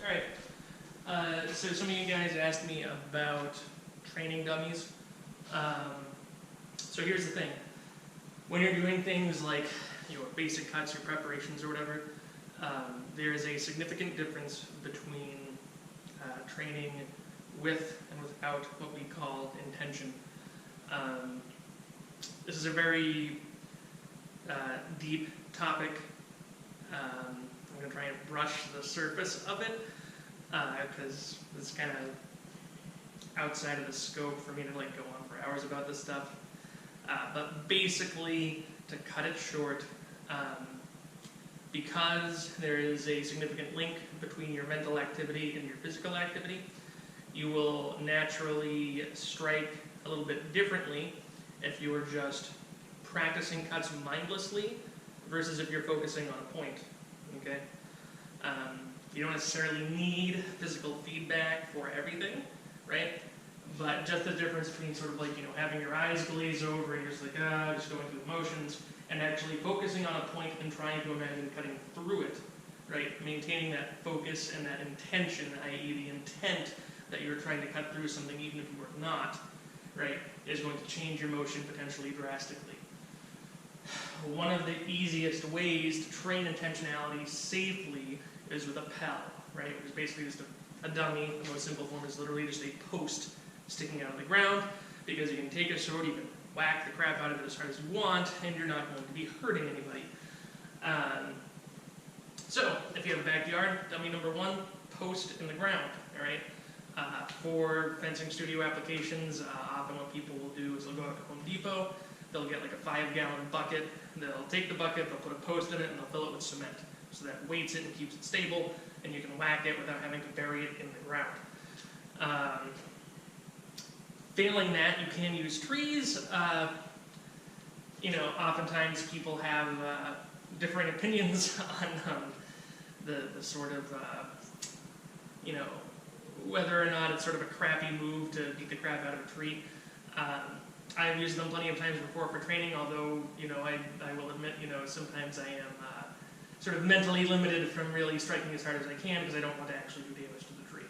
Alright, so some of you guys asked me about training dummies. So here's the thing. When you're doing things like your basic cuts, your preparations or whatever, there is a significant difference between training with and without what we call intention. This is a very deep topic. I'm going to try and brush the surface of it because it's kind of outside of the scope for me to go on for hours about this stuff. But basically, to cut it short, because there is a significant link between your mental activity and your physical activity, you will naturally strike a little bit differently if you are just practicing cuts mindlessly versus if you're focusing on a point. Okay? You don't necessarily need physical feedback for everything, right? But just the difference between sort of having your eyes glaze over and you're just just going through the motions, and actually focusing on a point and trying to imagine cutting through it, right? Maintaining that focus and that intention, i.e. the intent that you're trying to cut through something even if you were not, right, is going to change your motion potentially drastically. One of the easiest ways to train intentionality safely is with a PAL, right? Which is basically just a dummy. The most simple form is literally just a post sticking out of the ground, because you can take a sword, you can whack the crap out of it as hard as you want, and you're not going to be hurting anybody. So, if you have a backyard, dummy number one, post in the ground, all right? For fencing studio applications, often what people will do is they'll go out to Home Depot, they'll get like a 5-gallon bucket, they'll take the bucket, they'll put a post in it, and they'll fill it with cement. So that weights it and keeps it stable, and you can whack it without having to bury it in the ground. Failing that, you can use trees. Oftentimes people have differing opinions on the sort of, whether or not it's sort of a crappy move to beat the crap out of a tree. I've used them plenty of times before for training, although, I will admit, sometimes I am sort of mentally limited from really striking as hard as I can because I don't want to actually do damage to the tree.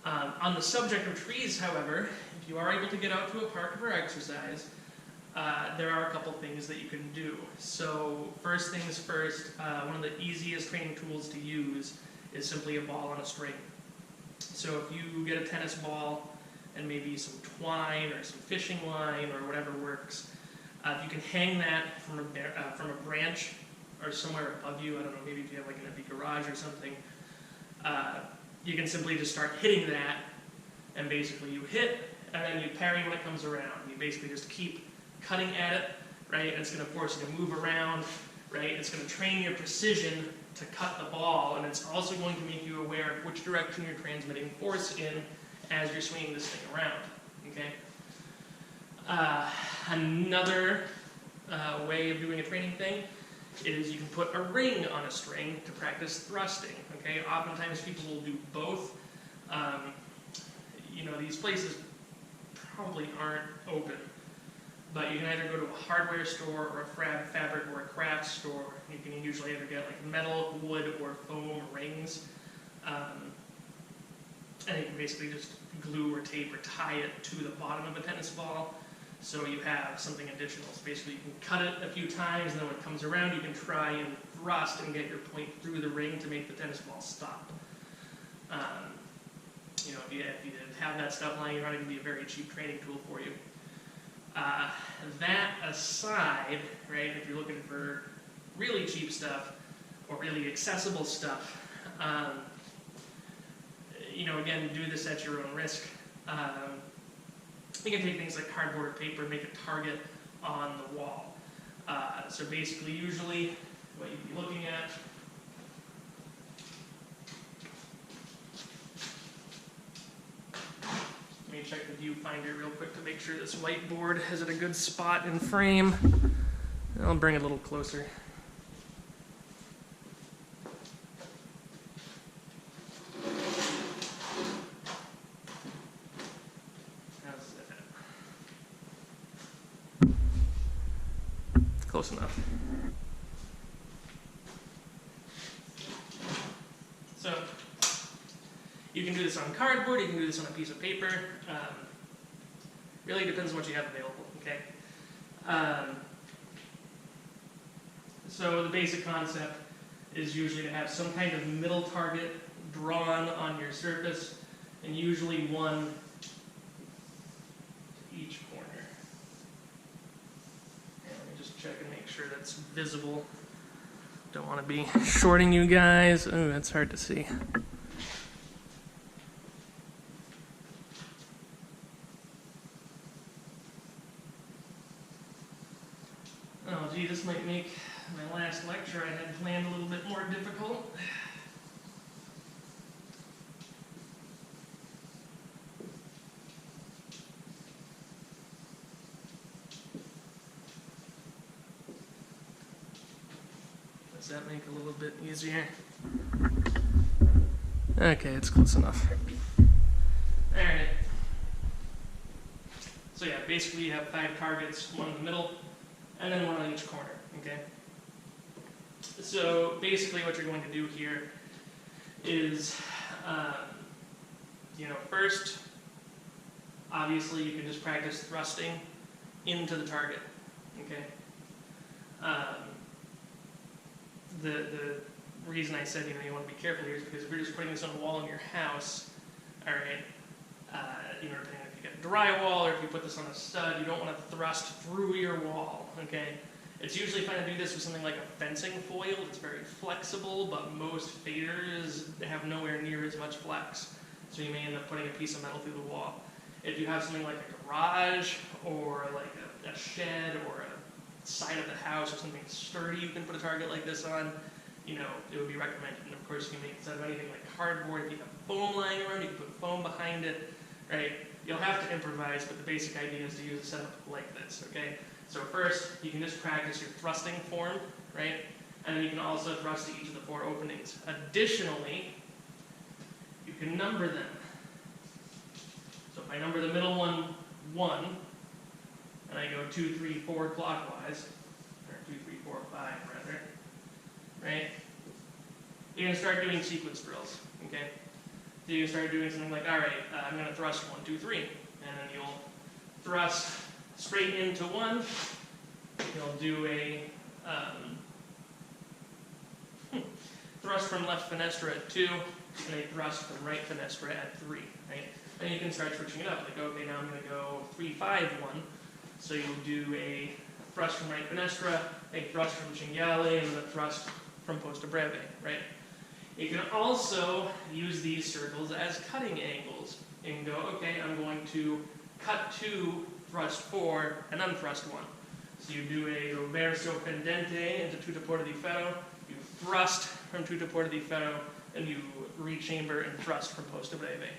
On the subject of trees, however, if you are able to get out to a park for exercise, there are a couple things that you can do. So first things first, one of the easiest training tools to use is simply a ball on a string. So if you get a tennis ball and maybe some twine or some fishing line or whatever works, you can hang that from a branch or somewhere above you. I don't know, maybe if you have like an empty garage or something. You can simply just start hitting that, and basically you hit and then you parry when it comes around. You basically just keep cutting at it, right? And it's going to force you to move around, right? It's going to train your precision to cut the ball, and it's also going to make you aware of which direction you're transmitting force in as you're swinging this thing around, okay? Another way of doing a training thing is you can put a ring on a string to practice thrusting, okay? Oftentimes people will do both. These places probably aren't open, but you can either go to a hardware store or a fabric or a craft store. You can usually either get like metal, wood, or foam rings. And you can basically just glue or tape or tie it to the bottom of a tennis ball, so you have something additional. So basically you can cut it a few times, and then when it comes around you can try and thrust and get your point through the ring to make the tennis ball stop. If you have that stuff lying around, it can be a very cheap training tool for you. That aside, right, if you're looking for really cheap stuff or really accessible stuff, again, do this at your own risk. You can take things like cardboard or paper and make a target on the wall. So basically, usually, what you'd be looking at, let me check the viewfinder real quick to make sure this whiteboard is at a good spot in frame. I'll bring it a little closer. Close enough. So You can do this on cardboard, you can do this on a piece of paper. Really depends on what you have available, okay? So the basic concept is usually to have some kind of middle target drawn on your surface, and usually one to each corner. And let me just check and make sure that's visible. Don't want to be shorting you guys. Oh, that's hard to see. Oh gee, this might make my last lecture I had planned a little bit more difficult. Does that make it a little bit easier? Okay, it's close enough. Alright. So yeah, basically you have 5 targets, one in the middle, and then one on each corner, okay? So basically what you're going to do here is, first, obviously you can just practice thrusting into the target, okay? The reason I said, you want to be careful here is because if you're just putting this on a wall in your house, all right, depending on if you get drywall or if you put this on a stud, you don't want to thrust through your wall, okay? It's usually fine to do this with something like a fencing foil. It's very flexible, but most faders have nowhere near as much flex. So you may end up putting a piece of metal through the wall. If you have something like a garage or like a shed or a side of the house or something sturdy you can put a target like this on, it would be recommended. And of course you can make this out of anything like cardboard. If you have foam lying around, you can put foam behind it, right? You'll have to improvise, but the basic idea is to use a setup like this, okay? So first, you can just practice your thrusting form, right? And then you can also thrust to each of the 4 openings. Additionally, you can number them. So if I number the middle one 1, and I go 2, 3, 4 clockwise, or 2, 3, 4, 5 rather, right? You're going to start doing sequence drills, okay? So you can start doing something like, all right, I'm going to thrust 1, 2, 3, and then you'll thrust straight into 1. You'll do a thrust from left fenestra at 2, and a thrust from right fenestra at 3, right? And you can start switching it up. Like, okay, now I'm going to go 3, 5, 1. So you'll do a thrust from right fenestra, a thrust from cinghiale, and a thrust from posta breve, right? You can also use these circles as cutting angles. You can go, okay, I'm going to cut 2, thrust 4, and unthrust 1. So you do a reverso pendente into tutto porta di ferro, you thrust from tutto porta di ferro, and you rechamber and thrust from posta breve,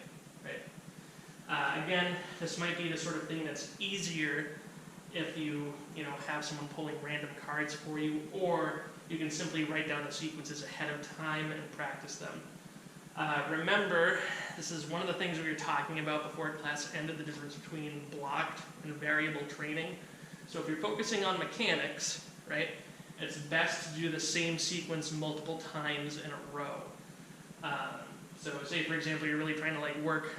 right? Again, this might be the sort of thing that's easier if you have someone pulling random cards for you, or you can simply write down the sequences ahead of time and practice them. Remember, this is one of the things we were talking about before class ended, the difference between blocked and variable training. So if you're focusing on mechanics, right, it's best to do the same sequence multiple times in a row. So say, for example, you're really trying to work